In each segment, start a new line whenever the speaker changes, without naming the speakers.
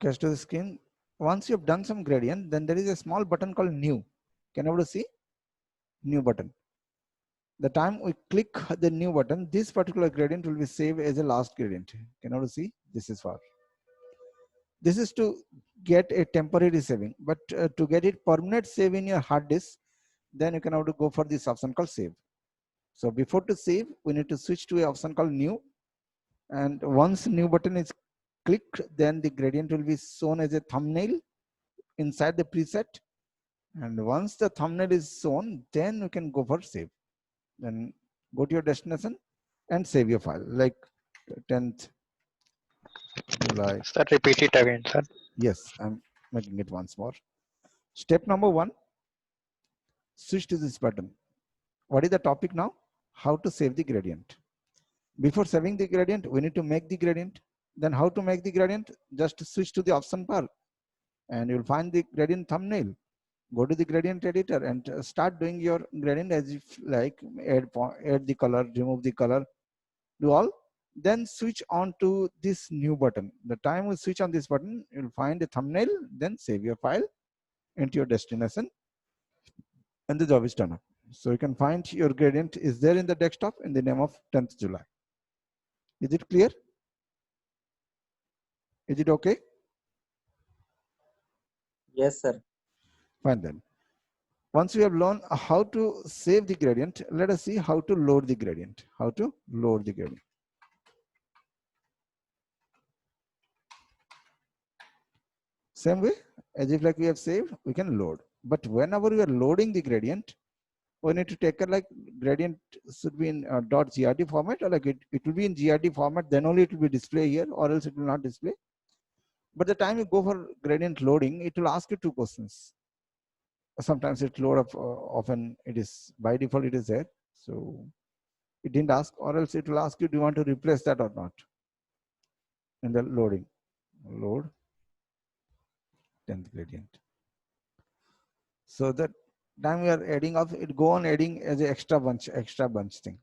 Catch to the screen. Once you have done some gradient, then there is a small button called new. Can you see? New button. The time we click the new button, this particular gradient will be saved as a last gradient. Can you see? This is for. This is to get a temporary saving, but to get it permanent save in your hard disk, then you can have to go for this option called save. So before to save, we need to switch to an option called new. And once new button is clicked, then the gradient will be shown as a thumbnail inside the preset. And once the thumbnail is shown, then you can go for save. Then go to your destination and save your file, like 10th July.
Sir, repeat it again, sir.
Yes, I'm making it once more. Step number 1, switch to this button. What is the topic now? How to save the gradient. Before saving the gradient, we need to make the gradient. Then how to make the gradient? Just switch to the option bar and you'll find the gradient thumbnail. Go to the gradient editor and start doing your gradient as if like add the color, remove the color, do all. Then switch on to this new button. The time we switch on this button, you'll find a thumbnail, then save your file into your destination and the job is done up. So you can find your gradient is there in the desktop in the name of 10th July. Is it clear? Is it okay?
Yes, sir.
Fine then. Once we have learned how to save the gradient, let us see how to load the gradient. How to load the gradient. Same way, as if like we have saved, we can load. But whenever we are loading the gradient, we need to take a like gradient should be in .grd format, or like it will be in grd format, then only it will be display here, or else it will not display. But the time you go for gradient loading, it will ask you 2 questions. Sometimes it load up, often it is by default it is there. So it didn't ask, or else it will ask you, do you want to replace that or not? In the loading, load 10th gradient. So that time we are adding up, it go on adding as an extra bunch thing.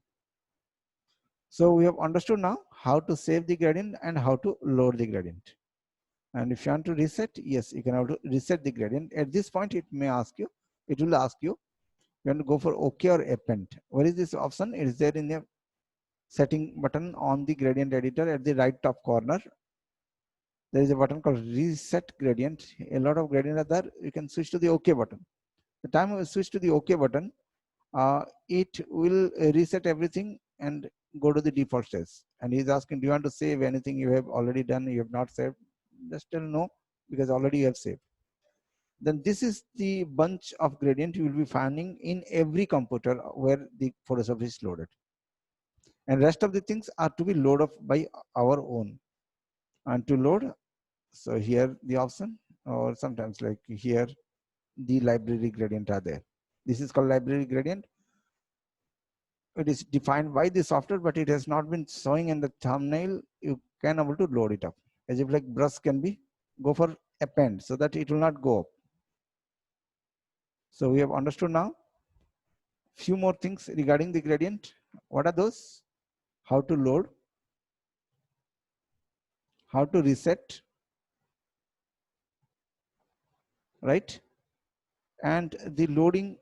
So we have understood now how to save the gradient and how to load the gradient. And if you want to reset, yes, you can have to reset the gradient. At this point, it may ask you, it will ask you, you want to go for OK or append. Where is this option? It is there in the setting button on the gradient editor at the right top corner. There is a button called reset gradient. A lot of gradients are there. You can switch to the OK button. The time we switch to the OK button, it will reset everything and go to the default state. And he's asking, do you want to save anything you have already done, you have not saved? Just tell no, because already you have saved. Then this is the bunch of gradient you will be finding in every computer where the Photoshop is loaded. And rest of the things are to be loaded up by our own. And to load, so here the option, or sometimes like here, the library gradient are there. This is called library gradient. It is defined by the software, but it has not been showing in the thumbnail. You can able to load it up. As if like brush can be, go for append so that it will not go up. So we have understood now few more things regarding the gradient. What are those? How to load, how to reset, right? And the loading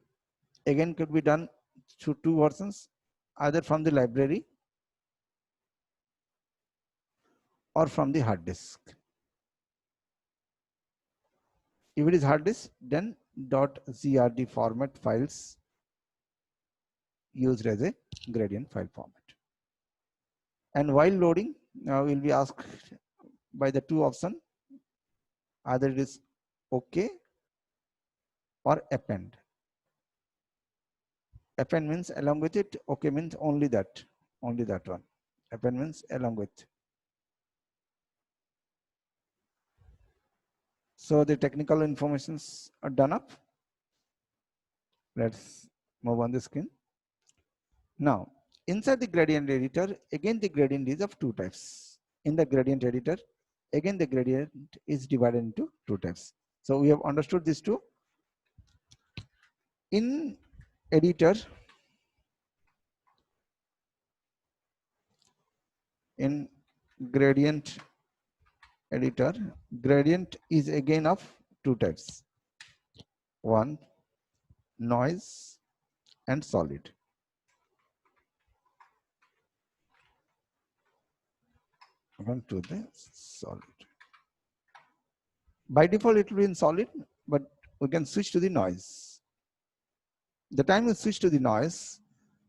again could be done through 2 versions, either from the library or from the hard disk. If it is hard disk, then .grd format files used as a gradient file format. And while loading, now will be asked by the 2 options, either it is OK or append. Append means along with it, OK means only that one. Append means along with. So the technical informations are done up. Let's move on the screen. Now, inside the gradient editor, again the gradient is of 2 types. In the gradient editor, again the gradient is divided into 2 types. So we have understood these 2. In editor, in gradient editor, gradient is again of two types. One, noise and solid. One to the solid. By default, it will be in solid, but we can switch to the noise. The time we switch to the noise,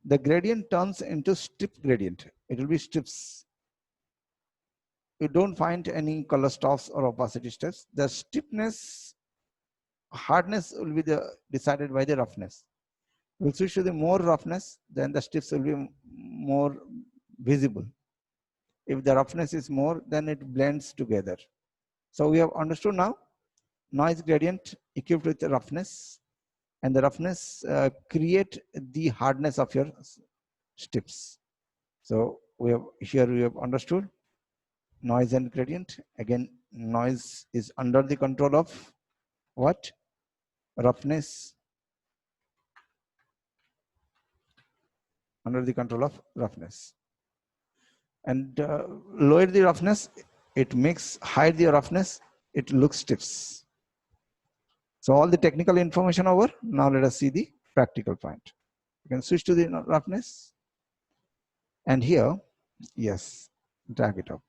the gradient turns into strip gradient. It will be strips. You don't find any color stops or opacity steps. The stiffness, hardness will be decided by the roughness. We'll switch to the more roughness, then the strips will be more visible. If the roughness is more, then it blends together. So we have understood now noise gradient equipped with the roughness, and the roughness create the hardness of your strips. So we have understood noise and gradient. Again, noise is under the control of what? Roughness. Under the control of roughness. And lower the roughness, it makes higher the roughness, it looks stiffs. So all the technical information over. Now let us see the practical point. You can switch to the roughness, and here, yes, drag it up.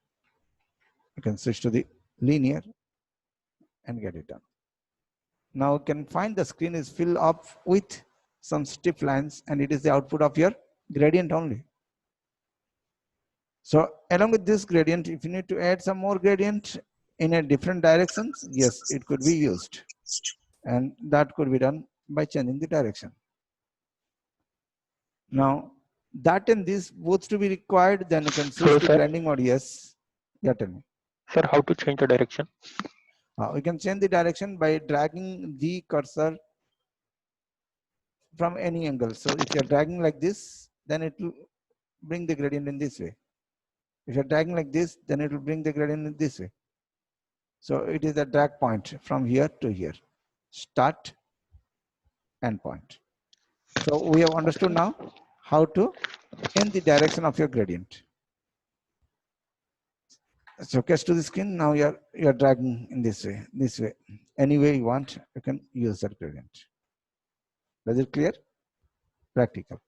You can switch to the linear and get it done. Now you can find the screen is filled up with some stiff lines, and it is the output of your gradient only. So along with this gradient, if you need to add some more gradient in a different directions, yes, it could be used, and that could be done by changing the direction. Now that and this both to be required, then you can switch to blending mode. Yes, yeah, tell me.
Sir, how to change the direction?
We can change the direction by dragging the cursor from any angle. So if you're dragging like this, then it will bring the gradient in this way. If you're dragging like this, then it will bring the gradient in this way. So it is a drag point from here to here. Start, end point. So we have understood now how to change the direction of your gradient. So catch to the screen. Now you're dragging in this way. Any way you want, you can use that gradient. Is it clear? Practical.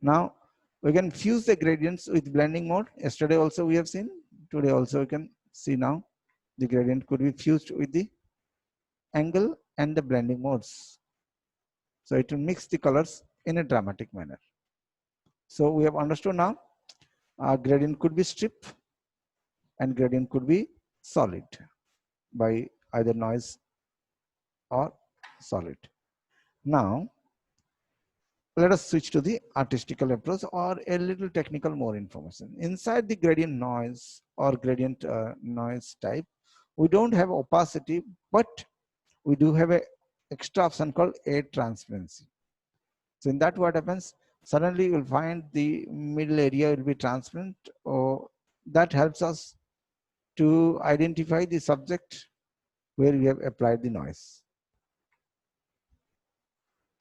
Now we can fuse the gradients with blending mode. Yesterday also we have seen. Today also we can see now the gradient could be fused with the angle and the blending modes. So it will mix the colors in a dramatic manner. So we have understood now gradient could be strip and gradient could be solid by either noise or solid. Now let us switch to the artistical approach or a little technical more information. Inside the gradient noise or gradient noise type, we don't have opacity, but we do have a extra option called add transparency. So in that, what happens? Suddenly you will find the middle area will be transparent, or that helps us to identify the subject where we have applied the noise.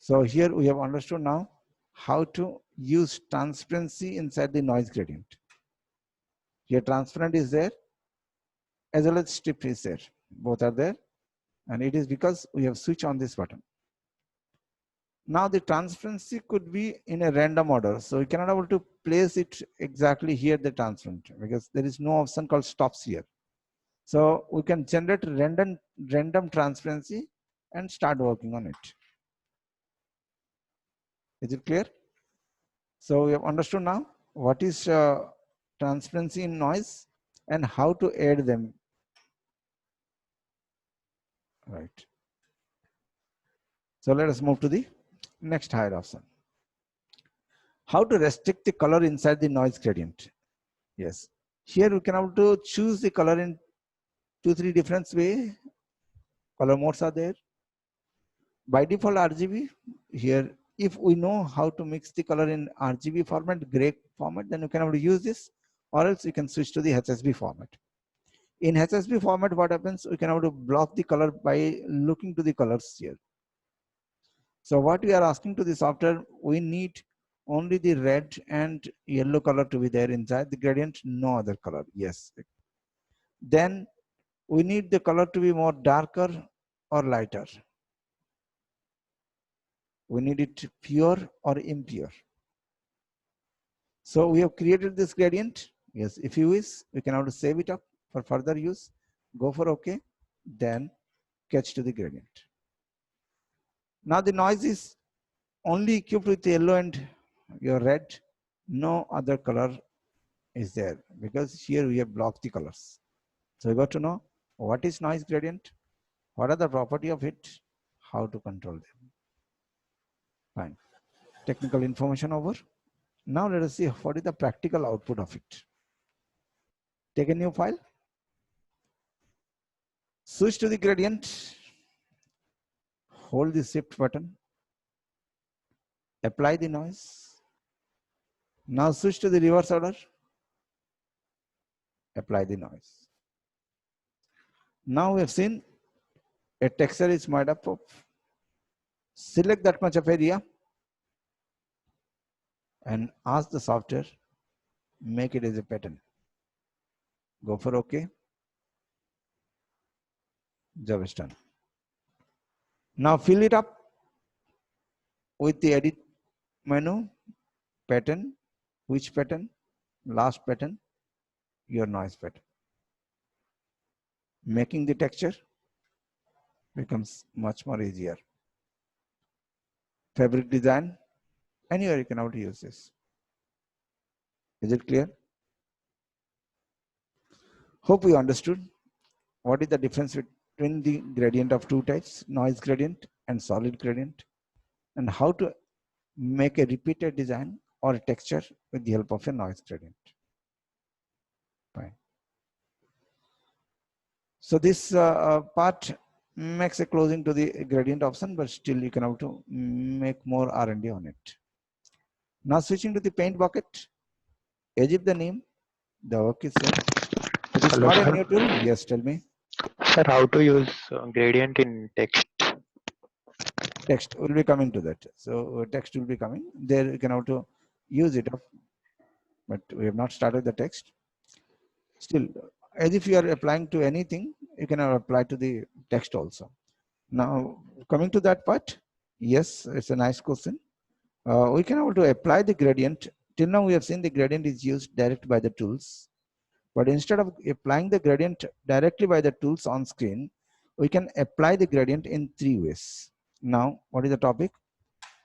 So here we have understood now how to use transparency inside the noise gradient. Here transparent is there as well as strip is there. Both are there, and it is because we have switched on this button. Now the transparency could be in a random order. So you cannot able to place it exactly here, the transparent, because there is no option called stops here. So we can generate random transparency and start working on it. Is it clear? So we have understood now what is transparency in noise and how to add them. Right. So let us move to the next higher option. How to restrict the color inside the noise gradient. Yes. Here we can able to choose the color in 2-3 different ways. Color modes are there. By default RGB. Here, if we know how to mix the color in RGB format, gray format, then you can able to use this, or else you can switch to the HSB format. In HSB format, what happens? We can able to block the color by looking to the colors here. So what we are asking to the software, we need only the red and yellow color to be there inside the gradient, no other color. Yes. Then we need the color to be more darker or lighter. We need it pure or impure. So we have created this gradient. Yes, if you wish, we can also save it up for further use. Go for OK, then sketch to the gradient. Now the noise is only equipped with yellow and your red. No other color is there because here we have blocked the colors. So you got to know what is noise gradient, what are the property of it, how to control them. Fine. Technical information over. Now let us see what is the practical output of it. Take a new file. Switch to the gradient. Hold the shift button. Apply the noise. Now switch to the reverse order. Apply the noise. Now we have seen a texture is made up of. Select that much of area and ask the software, make it as a pattern. Go for OK. Job is done. Now fill it up with the edit menu, pattern, which pattern, last pattern, your noise pattern. Making the texture becomes much more easier. Fabric design, anywhere you can how to use this. Is it clear? Hope you understood what is the difference between the gradient of two types, noise gradient and solid gradient, and how to make a repeated design or a texture with the help of a noise gradient. Fine. So this part makes a closing to the gradient option, but still you can have to make more R&D on it. Now switching to the paint bucket, as if the name, the work is same. It is
Hello,
not a
sir.
new tool. Yes, tell me.
Sir, how to use gradient in text?
Text will be coming to that. So text will be coming. There you can have to use it up, but we have not started the text. Still, as if you are applying to anything, you can apply to the text also. Now, coming to that part, yes, it's a nice question. We can able to apply the gradient. Till now, we have seen the gradient is used direct by the tools. But instead of applying the gradient directly by the tools on screen, we can apply the gradient in 3 ways. Now, what is the topic?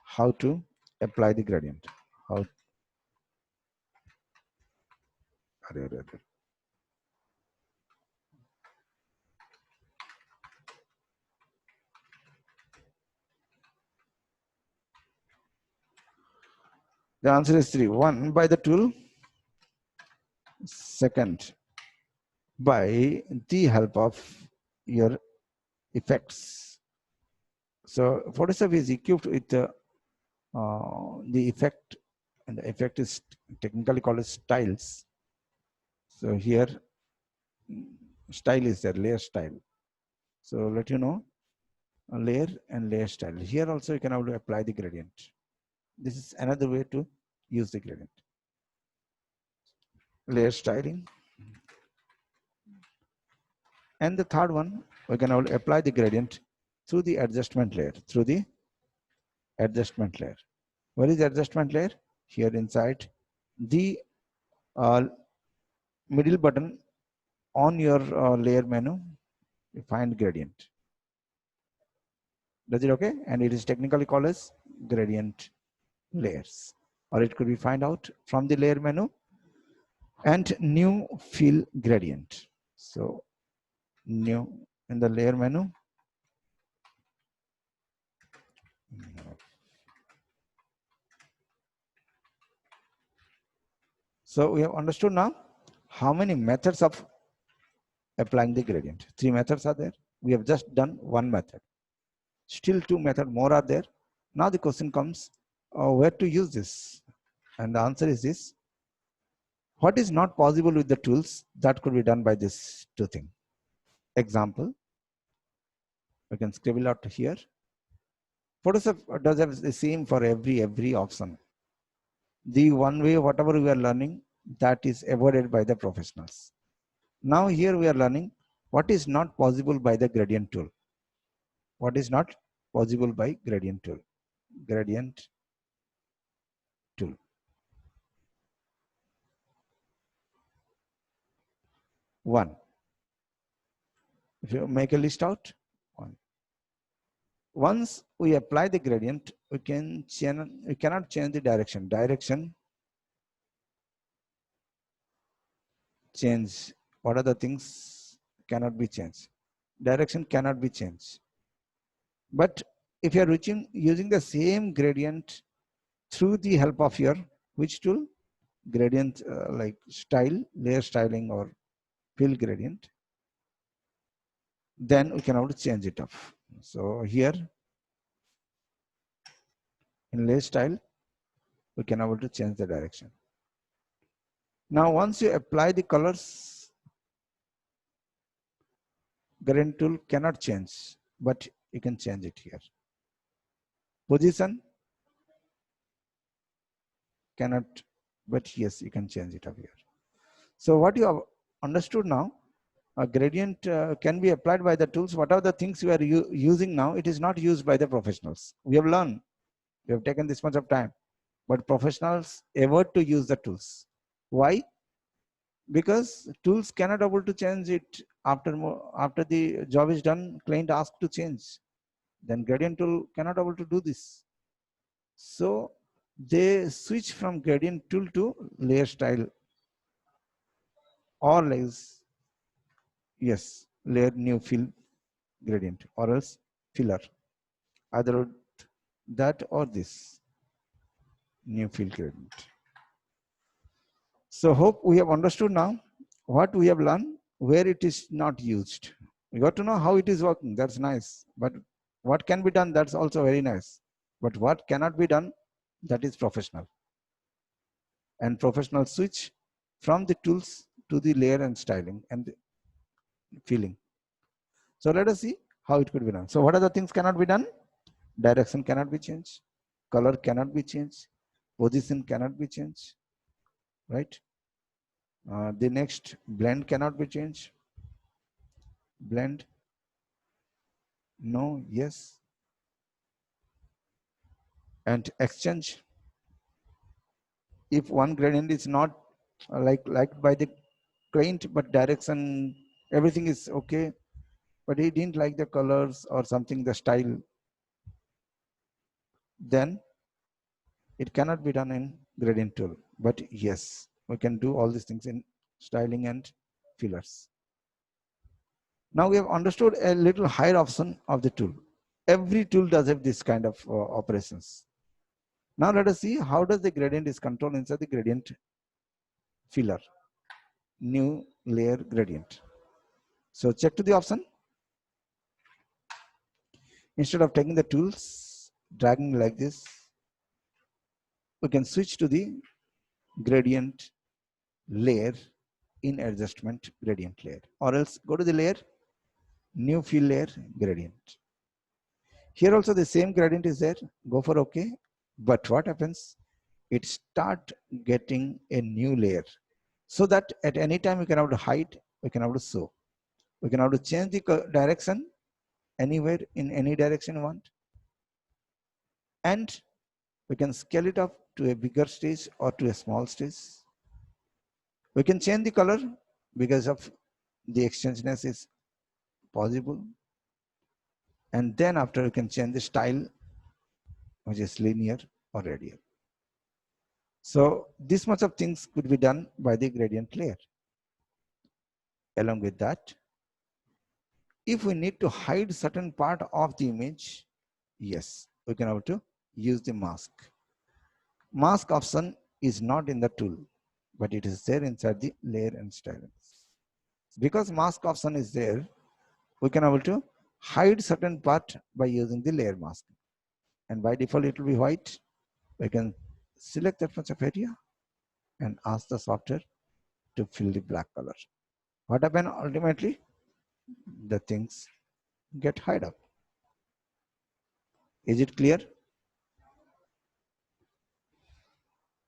How to apply the gradient. How? The answer is 3. 1, by the tool. Second, by the help of your effects. So Photoshop is equipped with the effect, and the effect is technically called as styles. So here style is there, layer style. So let you know, a layer and layer style. Here also you can have to apply the gradient. This is another way to use the gradient. Layer styling. And the third one, we can apply the gradient through the adjustment layer, through the adjustment layer. Where is the adjustment layer? Here inside the middle button on your layer menu, you find gradient. Does it okay? And it is technically called as gradient layers, or it could be find out from the layer menu and new fill gradient. So new in the layer menu. So we have understood now how many methods of applying the gradient. 3 methods are there. We have just done 1 method. Still 2 methods more are there. Now the question comes, where to use this? And the answer is this. What is not possible with the tools that could be done by this 2 things? Example, we can scribble out here. Photoshop does have the same for every option. The one way, whatever we are learning, that is avoided by the professionals. Now here we are learning What is not possible by the gradient tool? What is not possible by gradient tool? Gradient tool. One. If you make a list out, one. Once we apply the gradient, we cannot change the direction. Direction change. What are the things cannot be changed? Direction cannot be changed. But if you are using the same gradient through the help of your which tool? Gradient like style, layer styling or fill gradient, then we can able to change it up. So here in layer style, we can able to change the direction. Now once you apply the colors, gradient tool cannot change, but you can change it here. Position cannot, but yes, you can change it up here. So what you have understood now, a gradient can be applied by the tools. What are the things we are using now? It is not used by the professionals. We have learned, we have taken this much of time, but professionals avoid to use the tools. Why? Because tools cannot able to change it after the job is done. Client asks to change, then gradient tool cannot able to do this. So they switch from gradient tool to layer style, or yes, layer new fill gradient, or else filler, either that or this new fill gradient. So hope we have understood now what we have learned, where it is not used. We got to know how it is working. That's nice. But what can be done, that's also very nice. But what cannot be done, that is professional. And professional switch from the tools to the layer and styling and the filling. So let us see how it could be done. So what are the things cannot be done? Direction cannot be changed. Color cannot be changed. Position cannot be changed. Right? The next, blend cannot be changed. Blend, no, yes. And exchange, if one gradient is not liked by the client, but direction, everything is okay, but he didn't like the colors or something, the style, then it cannot be done in gradient tool. But yes, we can do all these things in styling and fillers. Now we have understood a little higher option of the tool. Every tool does have this kind of operations. Now let us see how does the gradient is controlled inside the gradient filler, new layer gradient. So check to the option. Instead of taking the tools, dragging like this, we can switch to the gradient layer in adjustment gradient layer, or else go to the layer, new fill layer gradient. Here also the same gradient is there, go for OK. But what happens? It start getting a new layer, so that at any time we can have to hide, we can have to show, we can have to change the direction anywhere in any direction you want, and we can scale it up to a bigger stage or to a small stage. We can change the color because of the exchangeness is possible, and then after we can change the style, which is linear or radial. So this much of things could be done by the gradient layer. Along with that, if we need to hide certain part of the image, yes, we can have to use the mask. Mask option is not in the tool, but it is there inside the layer and styling. Because mask option is there, we can able to hide certain part by using the layer mask. And by default, it will be white. We can select that much of area and ask the software to fill the black color. What happens ultimately? The things get hide up. Is it clear?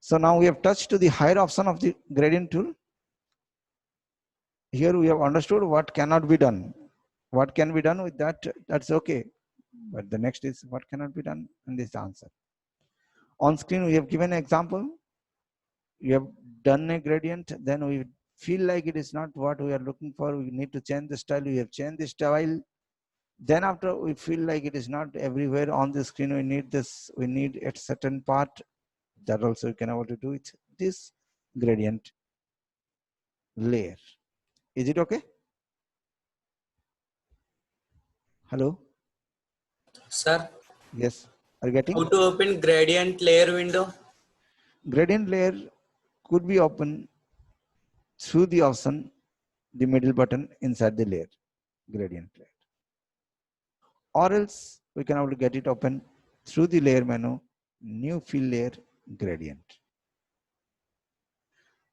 So now we have touched to the higher option of the gradient tool. here we have understood what cannot be done. What can be done with that, that's okay. But the next is what cannot be done, and this is the answer. On screen, we have given an example. You have done a gradient, then we feel like it is not what we are looking for. We need to change the style. We have changed the style. Then after we feel like it is not everywhere on the screen, we need this, we need a certain part. That also you can able to do it. This gradient layer. Is it okay? Hello?
Sir,
Yes. Are you getting?
how to open gradient layer window?
Gradient layer could be opened through the option, the middle button inside the layer, gradient layer. Or else we can able to get it open through the layer menu, new fill layer, gradient.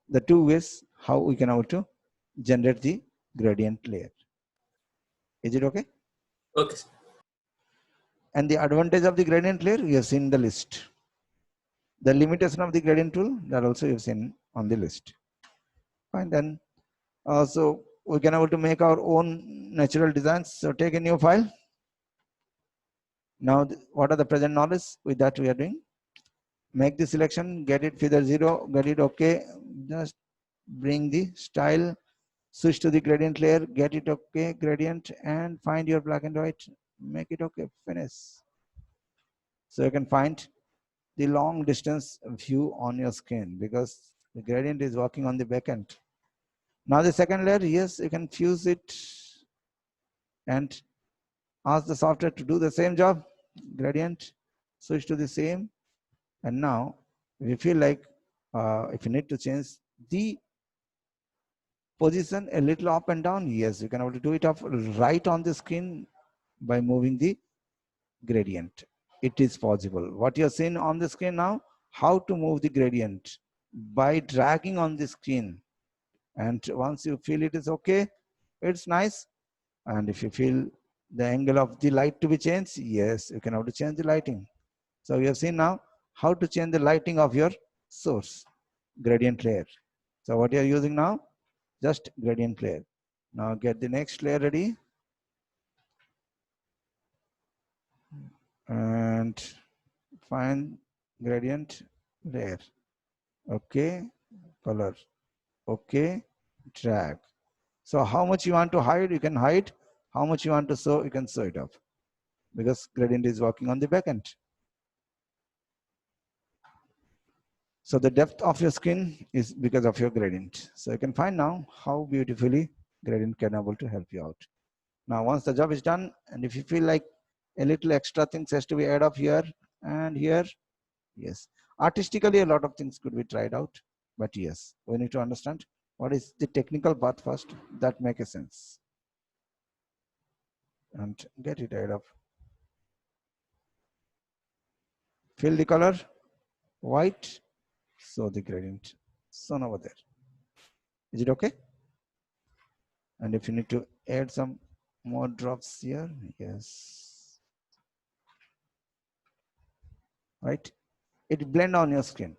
The two ways how we can able to generate the gradient layer. Is it okay?
Okay, sir.
And the advantage of the gradient layer, you have seen the list. The limitation of the gradient tool, that also you have seen on the list. Fine, then so we can able to make our own natural designs. So take a new file. Now what are the present knowledge with that we are doing? Make the selection, get it feather 0, get it okay. Just bring the style, switch to the gradient layer, get it okay, gradient, and find your black and white, make it okay, finish. So you can find the long distance view on your screen because the gradient is working on the back end. Now the second layer, yes, you can fuse it and ask the software to do the same job. Gradient, switch to the same. And now if you feel like if you need to change the position a little up and down, yes, you can able to do it up right on the screen by moving the gradient. It is possible. What you're seeing on the screen now, how to move the gradient by dragging on the screen. And once you feel it is okay, it's nice. And if you feel the angle of the light to be changed, yes, you can have to change the lighting. So you have seen now how to change the lighting of your source, gradient layer. So what you are using now, just gradient layer. Now get the next layer ready. And find gradient layer. Okay, color. Okay, drag. So how much you want to hide, you can hide. How much you want to show, you can show it up. Because gradient is working on the back end. So the depth of your skin is because of your gradient. So you can find now how beautifully gradient can able to help you out. Now once the job is done, and if you feel like a little extra things has to be added up here and here, yes. Artistically, a lot of things could be tried out, but yes, we need to understand what is the technical part first, that make a sense. And get it added up. Fill the color, white, so the gradient, so over there. Is it okay? And if you need to add some more drops here, yes. Right? It blend on your screen.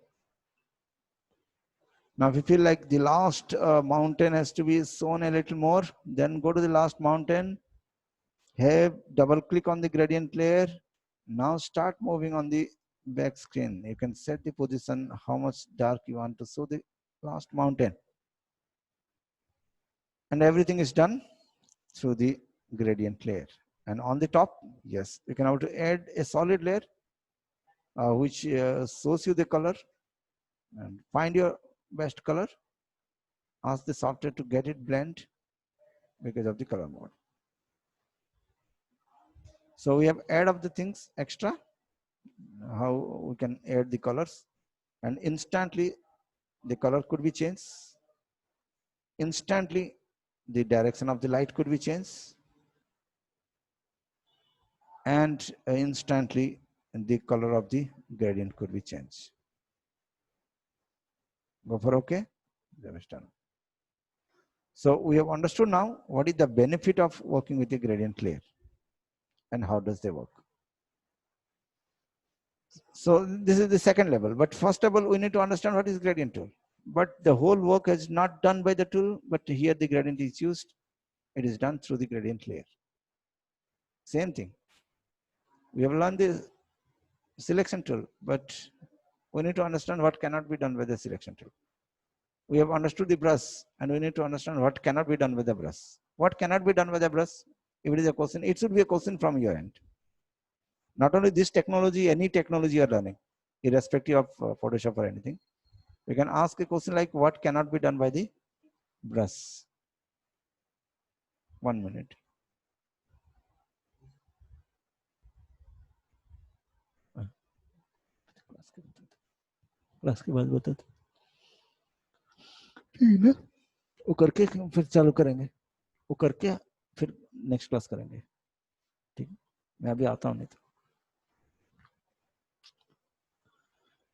Now, if you feel like the last mountain has to be shown a little more, then go to the last mountain, have double click on the gradient layer. Now start moving on the back screen. You can set the position, how much dark you want to show the last mountain. And everything is done through the gradient layer. And on the top, yes, you can have to add a solid layer which shows you the color, and find your best color. Ask the software to get it blend because of the color mode. So we have add up the things extra, how we can add the colors, and instantly the color could be changed. Instantly the direction of the light could be changed, and instantly the color of the gradient could be changed. Go for okay. So we have understood now what is the benefit of working with the gradient layer and how does they work. So this is the second level, but first of all we need to understand what is gradient tool. but the whole work is not done by the tool, but here the gradient is used. It is done through the gradient layer. Same thing. We have learned the selection tool, but we need to understand what cannot be done with the selection tool. We have understood the brush, and we need to understand what cannot be done with the brush. What cannot be done with the brush? If it is a question, it should be a question from your end. Not only this technology, any technology you are learning, irrespective of Photoshop or anything, you can ask a question like, what cannot be done by the brush? 1 minute. Class के बाद बता दो, ठीक है? वो करके फिर चालू करेंगे, वो करके फिर नेक्स्ट क्लास करेंगे, ठीक है? मैं अभी आता हूँ नहीं तो.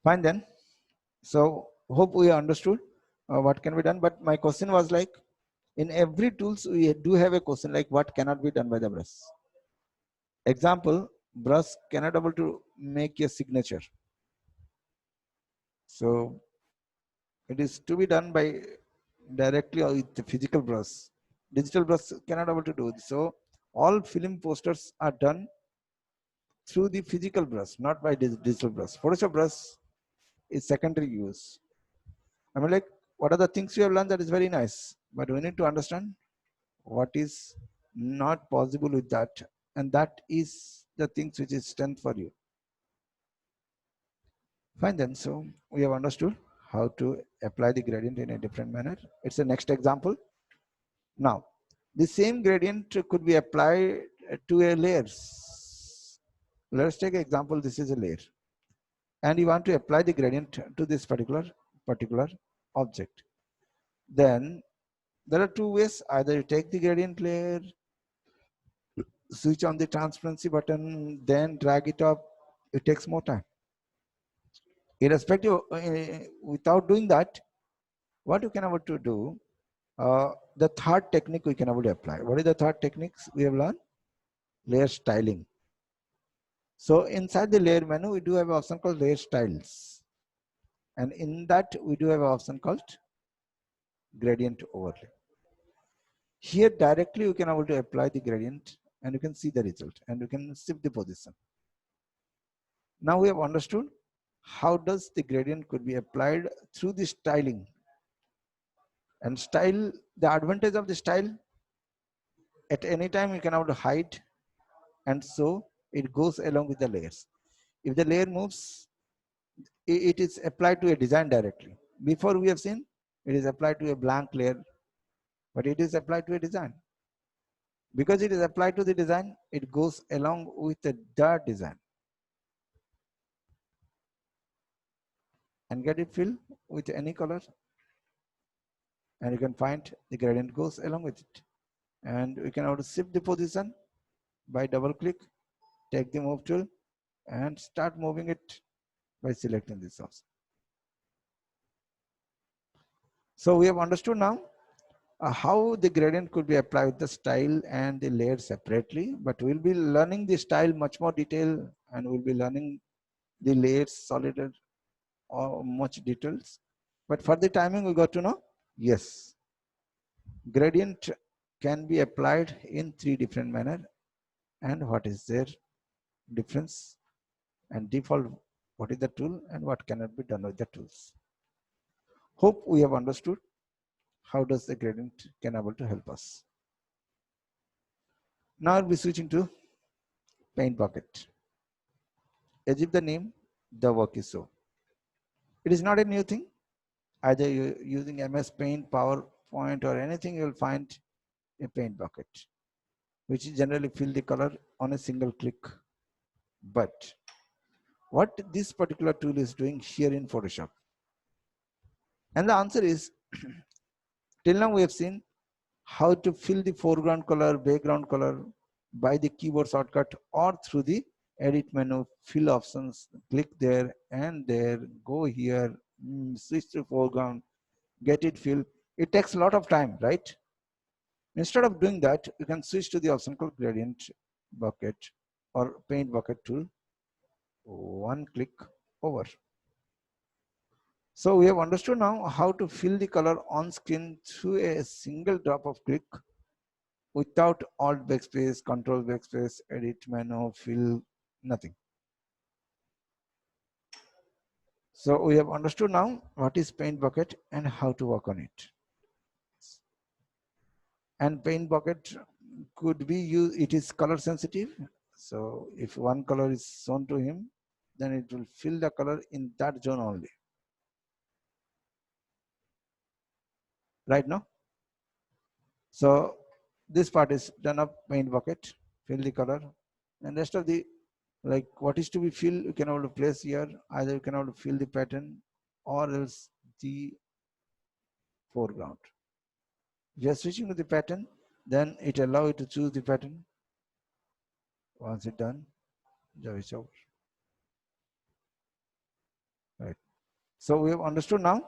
Fine then. So hope we understood what can be done. But my question was like, in every tools we do have a question like what cannot be done by the brush. Example, brush cannot able to make a signature. So it is to be done by directly with the physical brush. Digital brush cannot able to do it. So all film posters are done through the physical brush, not by digital brush. Photoshop brush is secondary use. I mean, like, what are the things you have learned? That is very nice, but we need to understand what is not possible with that, and that is the things which is strength for you. Fine then. So we have understood how to apply the gradient in a different manner. It's the next example. Now, the same gradient could be applied to a layers. Let's take an example. This is a layer, and you want to apply the gradient to this particular object. Then there are two ways. Either you take the gradient layer, switch on the transparency button, then drag it up. It takes more time. Irrespective, without doing that, what you can able to do, the third technique we can able to apply. What is the third techniques we have learned? Layer styling. So inside the layer menu, we do have an option called layer styles. And in that, we do have an option called gradient overlay. Here directly, you can able to apply the gradient and you can see the result and you can shift the position. Now we have understood how does the gradient could be applied through the styling. And style, the advantage of the style, at any time you can able to hide, and so it goes along with the layers. If the layer moves, it is applied to a design directly. Before we have seen, it is applied to a blank layer, but it is applied to a design. Because it is applied to the design, it goes along with the design. And get it fill with any color. And you can find the gradient goes along with it. And we can also shift the position by double click, take the move tool and start moving it by selecting this option. So we have understood now how the gradient could be applied with the style and the layer separately, but we'll be learning the style much more detail and we'll be learning the layers solid or much details. But for the timing, we got to know, yes, gradient can be applied in 3 different manner, and what is their difference, and default what is the tool and what cannot be done with the tools. Hope we have understood how does the gradient can able to help us. Now I'll be switching to Paint Bucket. As if the name, the work is so. It is not a new thing. Either you using MS Paint, PowerPoint or anything, you will find a Paint Bucket, which generally fill the color on a single click. But what this particular tool is doing here in Photoshop? And the answer is, till now we have seen how to fill the foreground color, background color by the keyboard shortcut or through the edit menu, fill options, click there and there, go here, switch to foreground, get it filled. It takes a lot of time, right? Instead of doing that, you can switch to the option called Gradient Bucket or Paint Bucket tool. One click over. So we have understood now how to fill the color on screen through a single drop of click without alt backspace, control backspace, edit menu, fill, nothing. So we have understood now what is paint bucket and how to work on it. And paint bucket could be used, it is color sensitive. So if one color is shown to him, then it will fill the color in that zone only. Right now? So this part is done up paint bucket, fill the color, and rest of the, like what is to be filled, you can able to place here, either you can able to fill the pattern or else the foreground. If you are switching to the pattern, then it allow you to choose the pattern. Once it's done, job is over. Right. So we have understood now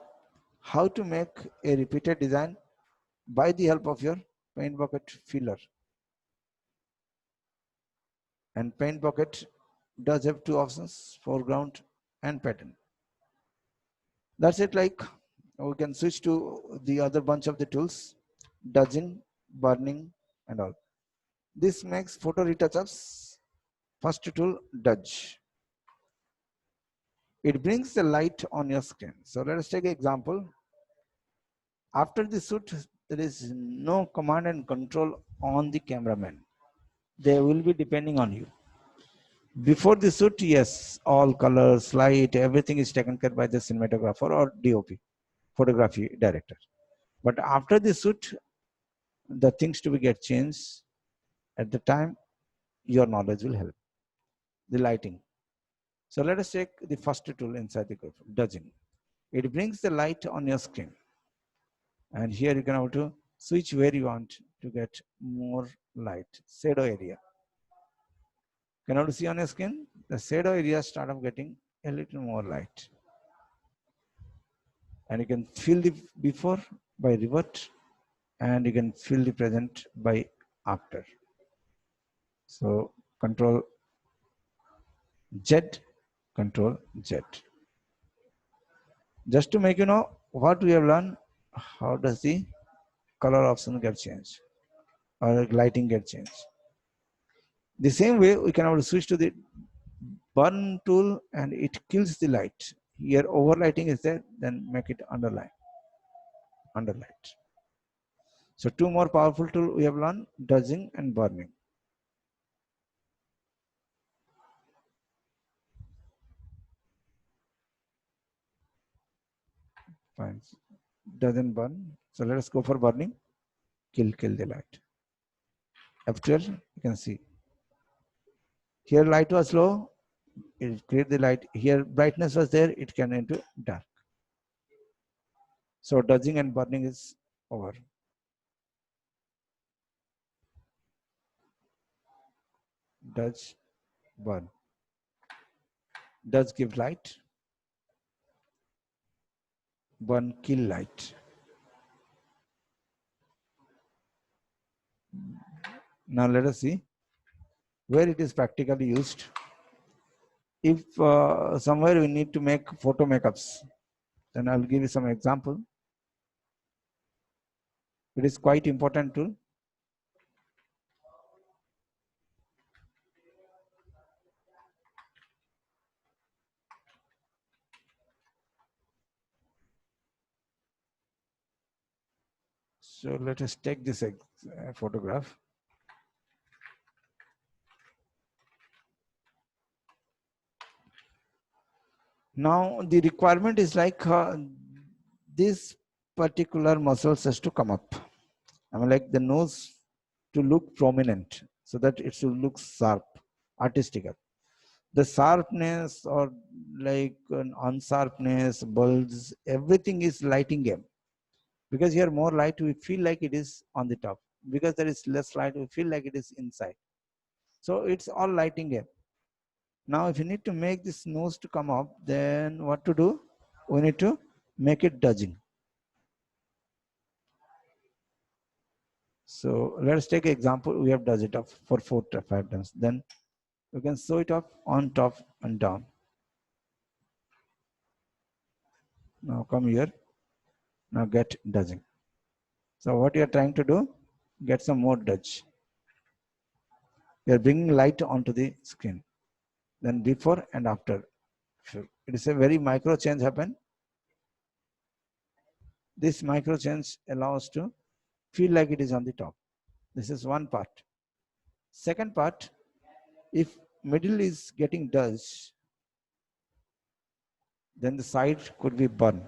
how to make a repeated design by the help of your paint bucket filler. And paint bucket does have two options, foreground and pattern. That's it. Like we can switch to the other bunch of the tools, dodging, burning, and all. This makes photo retouch-ups. First tool, dodge. It brings the light on your screen. So let us take an example. After the shoot, there is no command and control on the cameraman. They will be depending on you. Before the shoot, yes, all colors, light, everything is taken care by the cinematographer or DOP, photography director. But after the shoot, the things to be get changed. At the time, your knowledge will help. The lighting. So let us take the first tool inside the group, dodging. It brings the light on your screen. And here you can have to switch where you want to get more light, shadow area. Can you see on your screen? The shadow area start of getting a little more light. And you can feel the before by revert, and you can feel the present by after. So control Z, control Z. Just to make you know what we have learned, how does the color option get changed or lighting get changed. The same way we can also switch to the burn tool and it kills the light. Here overlighting is there, then make it underlight. So two more powerful tools we have learned, dodging and burning. Fine. Doesn't burn. So let us go for burning. Kill the light. F12, you can see. Here light was low, it create the light. Here brightness was there, it can into dark. So dodging and burning is over. Dodge, burn. Dodge give light. Burn, kill light. Now let us see where it is practically used. If somewhere we need to make photo makeups, then I'll give you some example. It is quite important tool. So let us take this photograph. Now the requirement is like this particular muscles has to come up. I mean, like the nose to look prominent so that it should look sharp, artistic. The sharpness or like an unsharpness, bulges, everything is lighting game. Because here more light, we feel like it is on the top. Because there is less light, we feel like it is inside. So it's all lighting game. Now, if you need to make this nose to come up, then what to do? We need to make it dodging. So let's take an example. We have dodged it up for 4 to 5 times. Then we can sew it up on top and down. Now come here. Now get dodging. So what you are trying to do, get some more dodge. You are bringing light onto the screen. Then before and after. It is a very micro change happen. This micro change allows to feel like it is on the top. This is one part. Second part, if middle is getting dodge, then the side could be burn.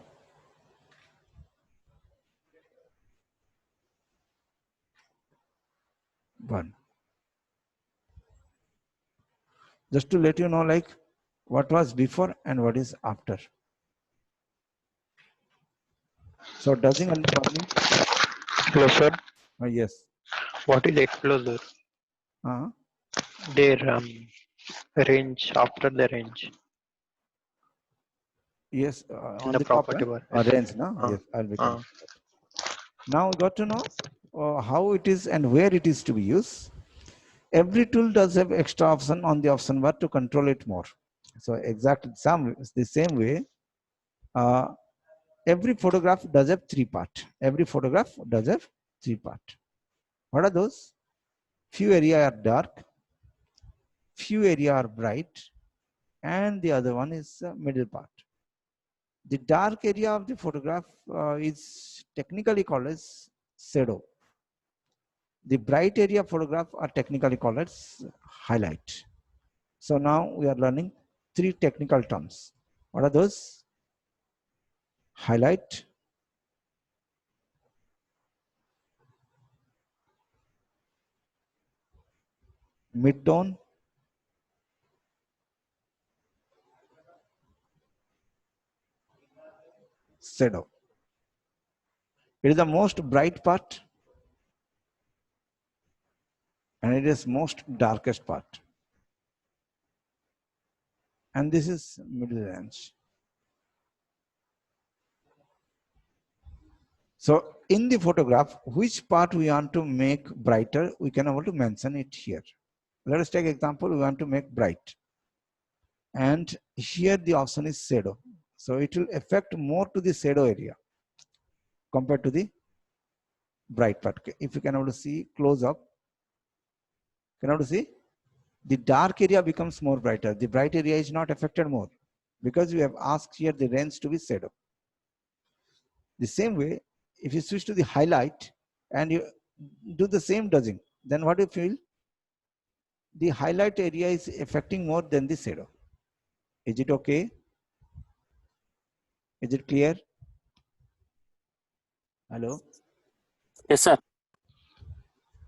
Burn. Just to let you know, like what was before and what is after. So dodging and burning.
Hello, sir.
Yes.
What is exploser?
Uh-huh.
Their range after the range
Yes.
in
On
the
the top,
property bar. Yes,
range, no?
uh,
Yes, I'll be
uh,
coming. Now we got to know how it is and where it is to be used. Every tool does have extra option on the option bar to control it more. So exactly the same way, every photograph does have three parts. Every photograph does have three parts. What are those? Few area are dark, few area are bright, and the other one is middle part. The dark area of the photograph is technically called as shadow. The bright area photograph are technically called as highlight. So now we are learning three technical terms. What are those? Highlight, midtone, shadow. It is the most bright part and it is most darkest part. And this is middle range. So in the photograph, which part we want to make brighter, we can able to mention it here. Let us take example, we want to make bright. And here the option is shadow. So it will affect more to the shadow area compared to the bright part. If you can able to see close up, can able to see the dark area becomes more brighter. The bright area is not affected more because we have asked here the range to be shadow. The same way, if you switch to the highlight and you do the same dodging, then what do you feel? The highlight area is affecting more than the shadow. Is it okay? Is it clear? Hello?
Yes, sir.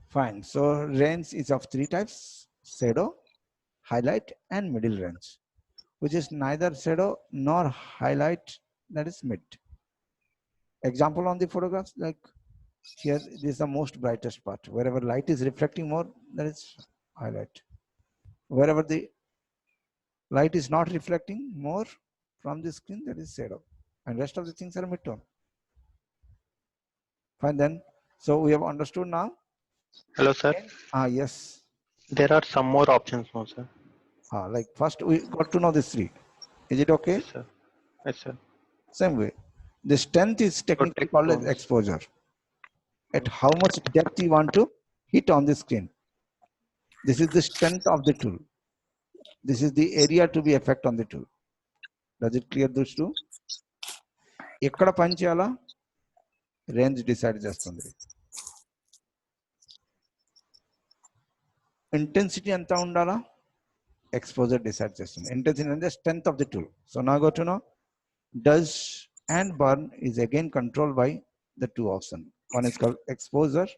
Fine. So range is of three types: shadow, highlight, and middle range, which is neither shadow nor highlight, that is mid. Example on the photographs, like here, this is the most brightest part. Wherever light is reflecting more, that is highlight. Wherever the light is not reflecting more from the screen, that is shadow. And rest of the things are midtone. Fine then. So we have understood now.
hello, sir.
Yes.
There are some more options now, sir.
Like first we got to know these three. Is it okay?
Yes, sir. Yes, sir.
Same way. The strength is technically
Protect
called as
tones.
exposure. At how much depth you want to hit on the screen. This is the strength of the tool. This is the area to be effect on the tool. Does it clear those two? ఎక్కడ పని చేయాలా range decide చేస్తుంది. Intensity ఎంత ఉండాలా exposure decide చేస్తుంది. Intensity అంటే strength of the tool. So నా go to no does and burn is again controlled by the two options. One is called exposure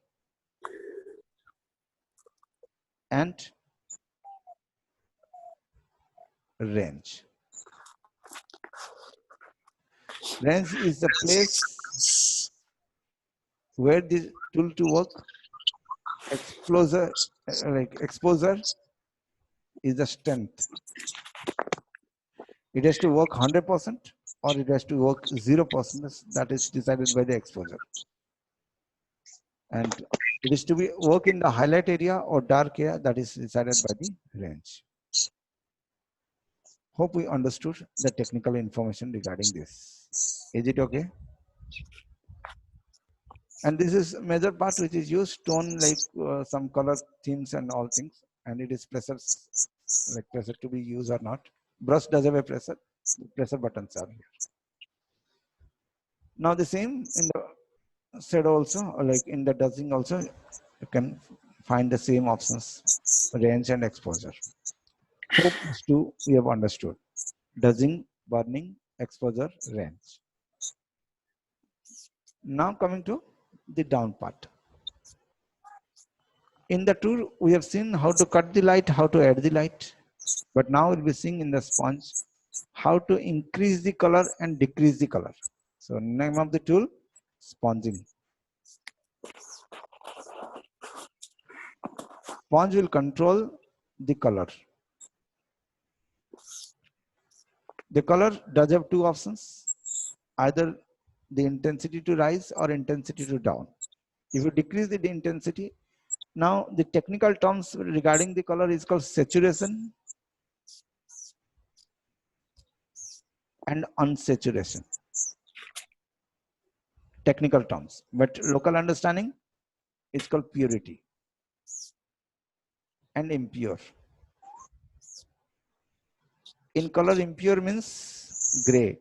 and range. Range is the place where the tool to work. Exposure is the strength. It has to work 100% or it has to work 0%. That is decided by the exposure. And it is to be work in the highlight area or dark area, that is decided by the range. Hope we understood the technical information regarding this. Is it okay? And this is major part which is used, tone like some color themes and all things, and it is pressures, like pressure to be used or not. Brush does have a pressure buttons are here. Now the same in the shadow also, or like in the dusting also, you can find the same options, range and exposure. Hope these two we have understood. Dusting, burning, exposure, range. Now coming to the down part. In the tool, we have seen how to cut the light, how to add the light. But now we'll be seeing in the sponge how to increase the color and decrease the color. So name of the tool, sponging. Sponge will control the color. The color does have two options, either the intensity to rise or intensity to down. If you decrease the intensity, now the technical terms regarding the color is called saturation and unsaturation. Technical terms, but local understanding is called purity and impure. In color, impure means gray.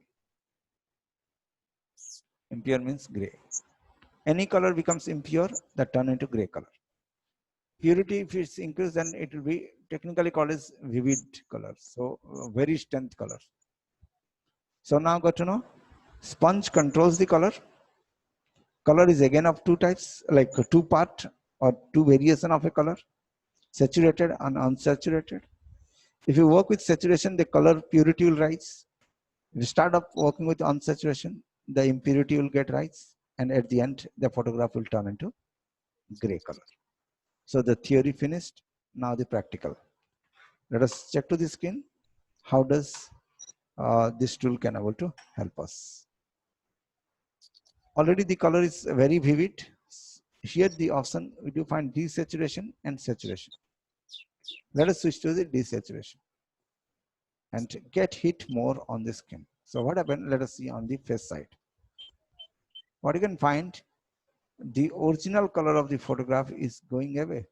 Impure means gray. Any color becomes impure, that turn into gray color. Purity, if it's increased, then it will be technically called as vivid color. So very strength color. So now got to know, sponge controls the color. Color is again of two types, like two part or two variation of a color, saturated and unsaturated. If you work with saturation, the color purity will rise. If you start up working with unsaturation, the impurity will get rise, and at the end, the photograph will turn into gray color. So the theory finished. Now the practical. Let us check to the screen. How does this tool can able to help us? Already the color is very vivid. Here the option we do find desaturation and saturation. Let us switch to the desaturation and get hit more on the skin. So what happened? Let us see on the face side. What you can find, the original color of the photograph is going away.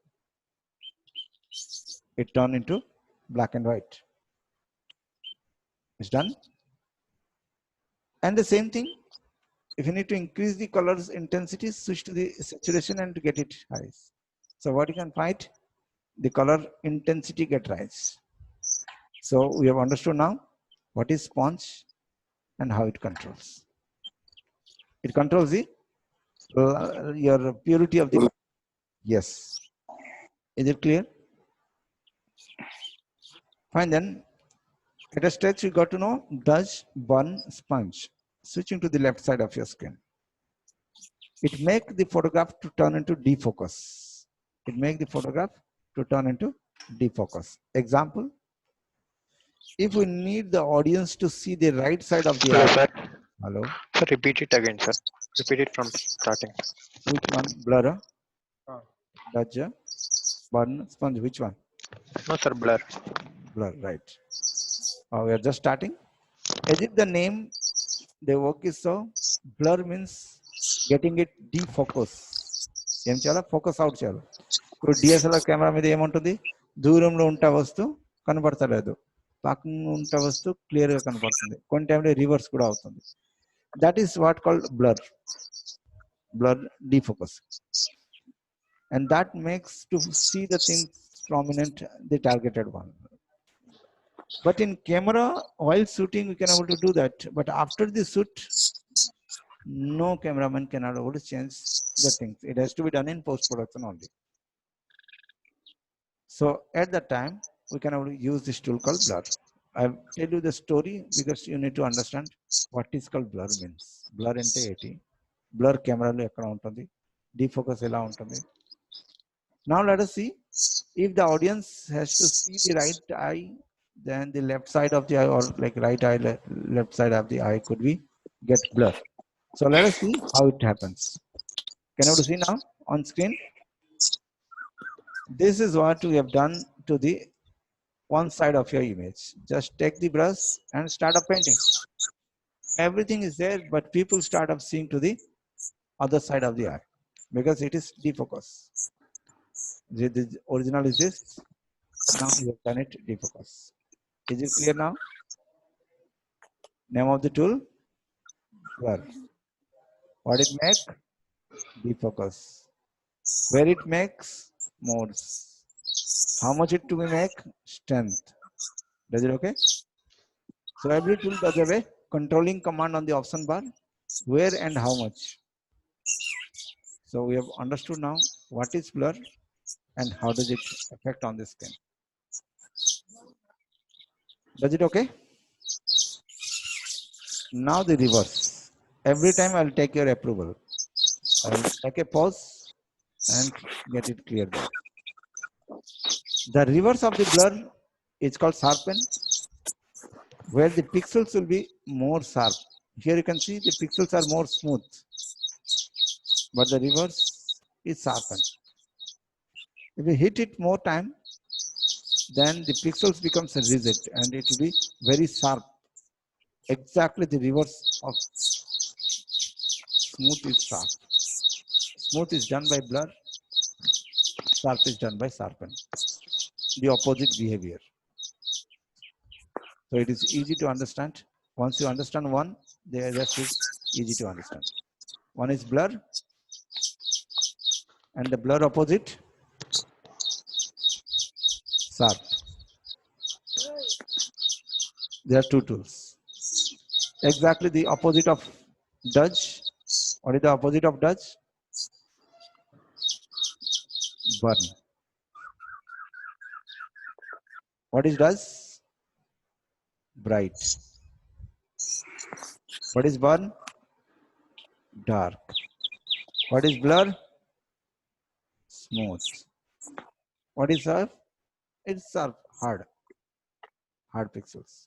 It turned into black and white. It's done. And the same thing, if you need to increase the color's intensity, switch to the saturation and to get it high. So what you can find, the color intensity get rise. So we have understood now what is sponge and how it controls. It controls the your purity of the. Yes. Is it clear? Fine then. At a stretch, you got to know dodge, burn, sponge. Switching to the left side of your screen. It makes the photograph to turn into defocus. It makes the photograph to turn into defocus. Example, if we need the audience to see the right side of the
Hello,
eye.
sir.
Hello.
Sir, repeat it again, sir. Repeat it from starting.
Which one? Blur? Dodge, burn, sponge. Which one?
No, sir, blur.
Blur, right. We are just starting. As if the name, the work is so, blur means getting it defocus. Em chala focus out chalo. ఇప్పుడు DSLR camera మీద ఏముంటుంది, దూరంలో ఉంటే వస్తూ కనబడతలేదు, పక్కన ఉంటే వస్తూ క్లియర్ గా కనబడుతుంది, కొన్ని టైంలో రివర్స్ కూడా అవుతుంది. That is what called blur. Blur defocus, and that makes to see the things prominent, the targeted one. But in camera, while shooting, we can able to do that. But after the shoot, no cameraman can able to change the things. It has to be done in post-production only. So at that time, we can able to use this tool called blur. I'll tell you the story because you need to understand what is called blur means. Blur ante eti. Blur camera lo ekkada untundi. Defocus ela untundi. Now let us see, if the audience has to see the right eye, then the left side of the eye, or like right eye, left side of the eye could be get blur. So let us see how it happens. Can you see now on screen? This is what we have done to the one side of your image. Just take the brush and start up painting. Everything is there, but people start up seeing to the other side of the eye because it is defocus. The original is this. Now you have done it defocus. Is it clear now? Name of the tool? Blur. What it make? Defocus. Where it makes? Modes. How much it to be make? Strength. Does it okay? So every tool does have a controlling command on the option bar. Where and how much. So we have understood now what is blur and how does it affect on the skin. Does it okay? Now the reverse. Every time I'll take your approval. I'll take a pause and get it clear there. The reverse of the blur is called sharpen, where the pixels will be more sharp. Here you can see the pixels are more smooth, but the reverse is sharpened. If you hit it more time, then the pixels becomes rigid and it will be very sharp. Exactly the reverse of smooth is sharp. Smooth is done by blur, sharp is done by sharpen. The opposite behavior. So it is easy to understand. Once you understand one, the rest is easy to understand. One is blur, and the blur opposite, sharp. There are two tools. Exactly the opposite of dodge. What is the opposite of dodge? Burn. What is dodge? Bright. What is burn? Dark. What is blur? Smooth. What is sharp? It's sharp, hard pixels.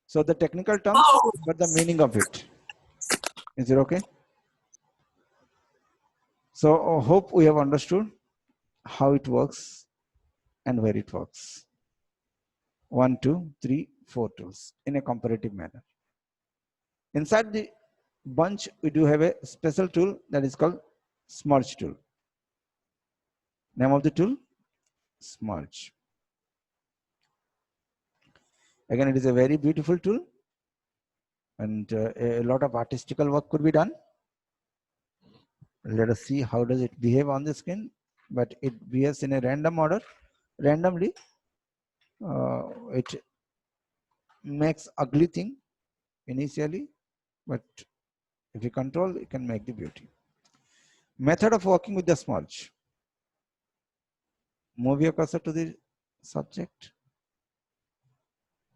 So the technical terms, but the meaning of it. Is it okay? So hope we have understood how it works and where it works. 1, 2, 3, 4 tools in a comparative manner. Inside the bunch, we do have a special tool that is called smudge tool. Name of the tool? Smudge. Again, it is a very beautiful tool and a lot of artistical work could be done. Let us see how does it behave on the skin, but it behaves in a random order. Randomly, it makes ugly thing initially, but if you control, it can make the beauty. Method of working with the smudge. Move your cursor to the subject.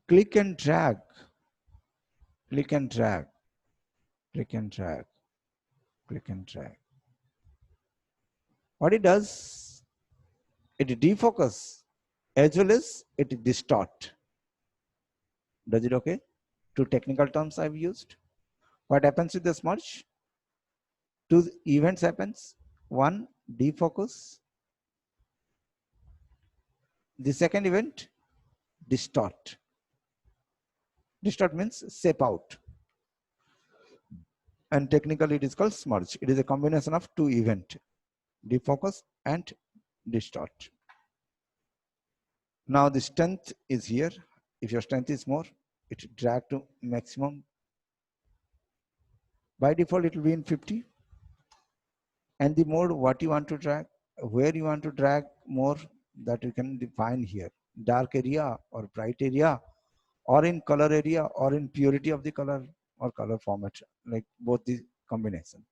Click and drag. Click and drag. Click and drag. Click and drag. What it does, it defocus as well as it distort. Does it okay? Two technical terms I've used. What happens with the smudge? Two events happens. One, defocus. The second event, distort. Distort means shape out. And technically it is called smudge. It is a combination of two events, defocus and distort. Now the strength is here. If your strength is more, it drag to maximum. By default, it will be in 50. And the mode, what you want to drag, where you want to drag more, that you can define here. Dark area or bright area, or in color area, or in purity of the color or color format, like both the combination.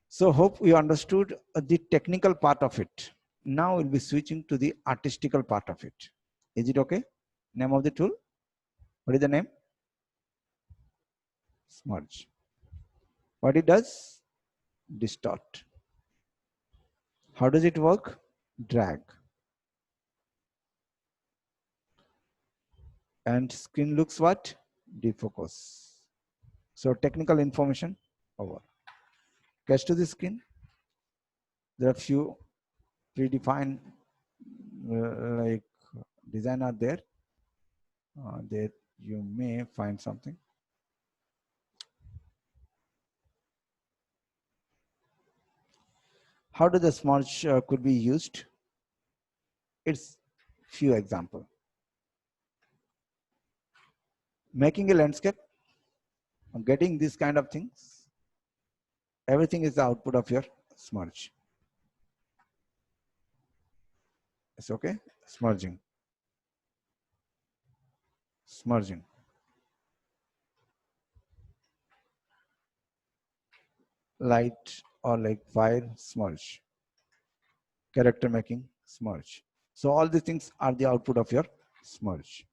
So hope you understood the technical part of it. Now we'll be switching to the artistical part of it. Is it okay? Name of the tool? What is the name? Smudge. What it does? Distort. How does it work? Drag. And skin looks what? Defocus. So technical information over. Catch to the skin. There are few predefined like design are there. There you may find something. How do the smudge could be used? It's few example. Making a landscape, getting these kind of things, everything is the output of your smudge. It's okay. Smudging. Smudging. Light or like fire, smudge. Character making, smudge. So all these things are the output of your smudge.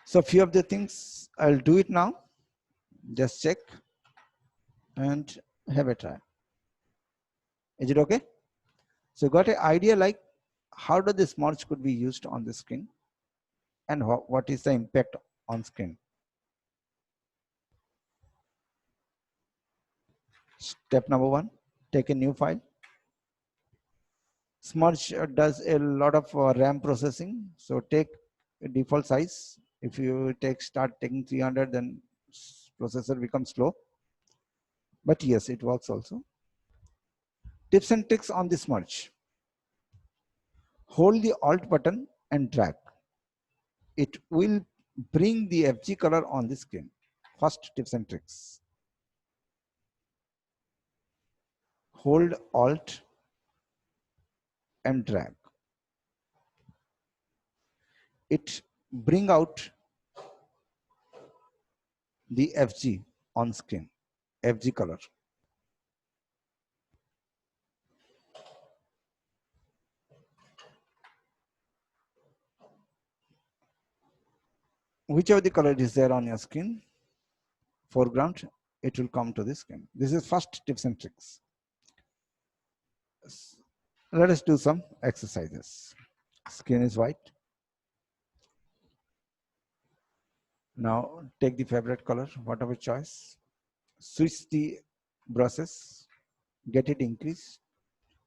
So few of the things I'll do it now. Just check and have a try. Is it okay? So got an idea like how does this smudge could be used on the skin and what is the impact on skin. Step number 1, take a new file. Smudge does a lot of RAM processing. So take a default size. If you start taking 300, then processor becomes slow. But yes, it works also. Tips and tricks on the smudge. Hold the Alt button and drag. It will bring the FG color on the skin. First tips and tricks. Hold Alt and drag. It bring out the FG on skin, FG color. Whichever the color is there on your skin, foreground, it will come to the skin. This is first tips and tricks. Let us do some exercises. Skin is white. Now take the favorite color, whatever choice. Switch the brushes, get it increased.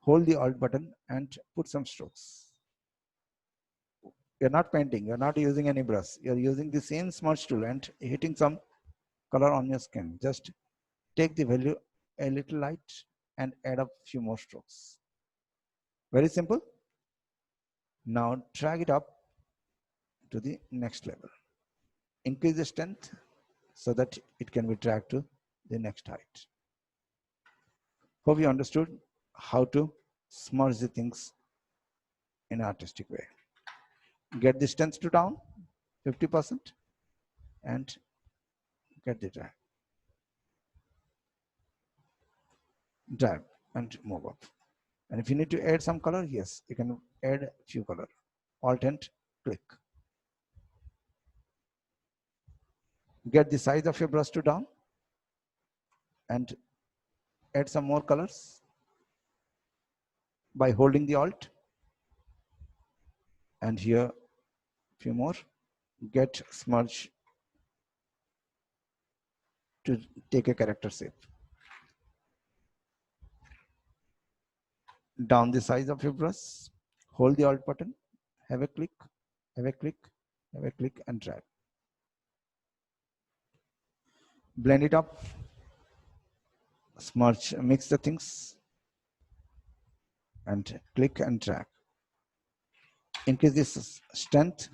Hold the Alt button and put some strokes. You're not painting, you're not using any brush. You're using the same smudge tool and hitting some color on your skin. Just take the value a little light and add a few more strokes. Very simple. Now drag it up to the next level. Increase the strength so that it can be dragged to the next height. Hope you understood how to smudge the things in an artistic way. Get the strength to down 50% and get the drag. Drag and move up. And if you need to add some color, yes, you can add a few color. Alt and click. Get the size of your brush to down and add some more colors by holding the Alt. And here, few more. Get smudge to take a character shape. Down the size of your brush, hold the Alt button, have a click, have a click, have a click and drag. Blend it up, smudge, mix the things and click and drag. Increase this strength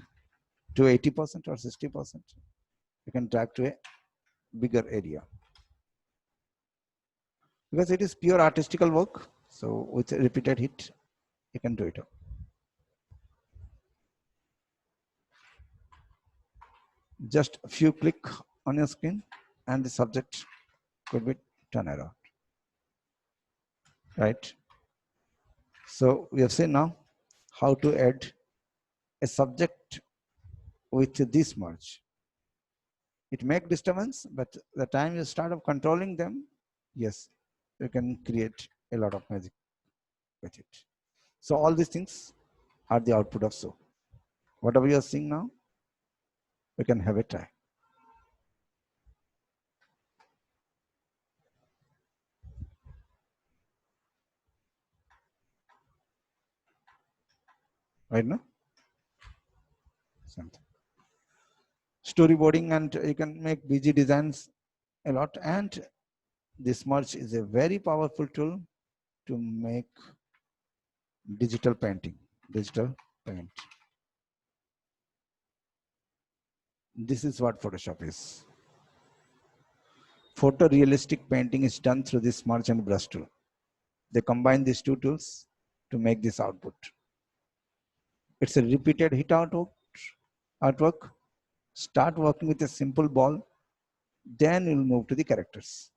to 80% or 60%. You can drag to a bigger area. Because it is pure artistical work, so with a repeated hit, you can do it. Just a few click on your skin and the subject could be turned around. Right? So we have seen now how to add a subject with this merge. It make disturbance, but the time you start of controlling them, yes, you can create a lot of magic with it. So all these things are the output of so. Whatever you are seeing now, we can have a try. Right now? Something. Storyboarding, and you can make BG designs a lot. And this Smudge is a very powerful tool to make digital painting, digital paint. This is what Photoshop is. Photorealistic painting is done through this Smudge and brush tool. They combine these two tools to make this output. It's a repeated hit artwork. Start working with a simple ball, then you'll move to the characters.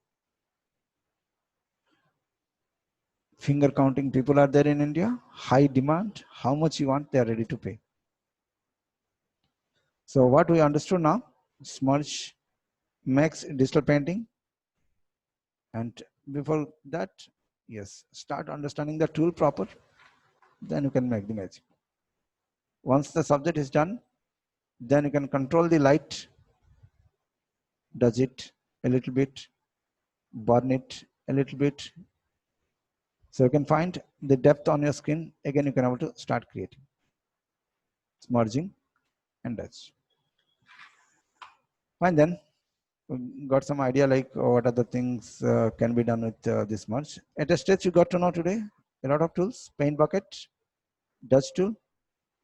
Finger counting people are there in India. High demand. How much you want, they are ready to pay. So what we understood now, Smudge makes digital painting. And before that, yes, start understanding the tool proper. Then you can make the magic. Once the subject is done, then you can control the light, dodge it a little bit, burn it a little bit. So you can find the depth on your skin. Again, you can able to start creating, smudging and dodge. Fine, then we got some idea like what are the things can be done with this smudge. At a stage, you got to know today a lot of tools: paint bucket, dodge tool,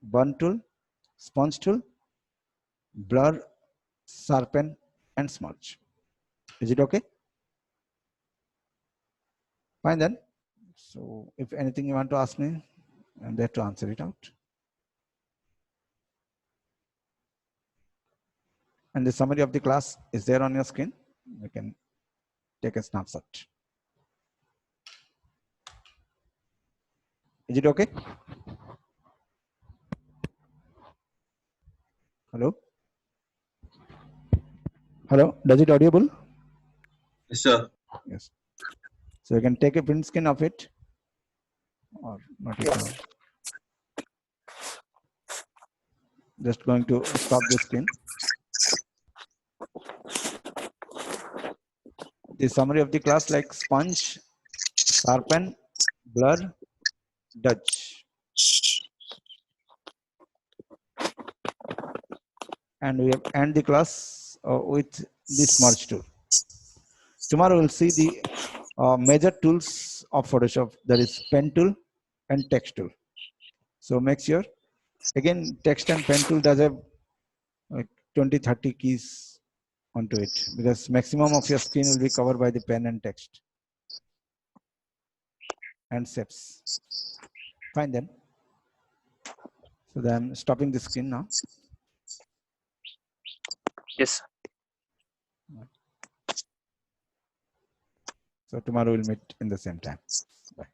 burn tool, sponge tool, blur, sharpen, and smudge. Is it okay? Fine then. So if anything you want to ask me, I'm there to answer it out. And the summary of the class is there on your screen. You can take a snapshot. Is it okay? Hello? Hello? Does it audible?
Yes, sir.
Yes. So you can take a print skin of it or not at all. Just going to stop the screen. The summary of the class like sponge, sharpen, blur, dodge. And we have end the class with this smudge tool. Tomorrow we'll see the major tools of Photoshop, that is pen tool and text tool. So make sure, again, text and pen tool does have like 20-30 keys onto it, because maximum of your screen will be covered by the pen and text and shapes. Fine then. So then I'm stopping the screen now.
Yes.
So tomorrow we'll meet in the same time. Bye.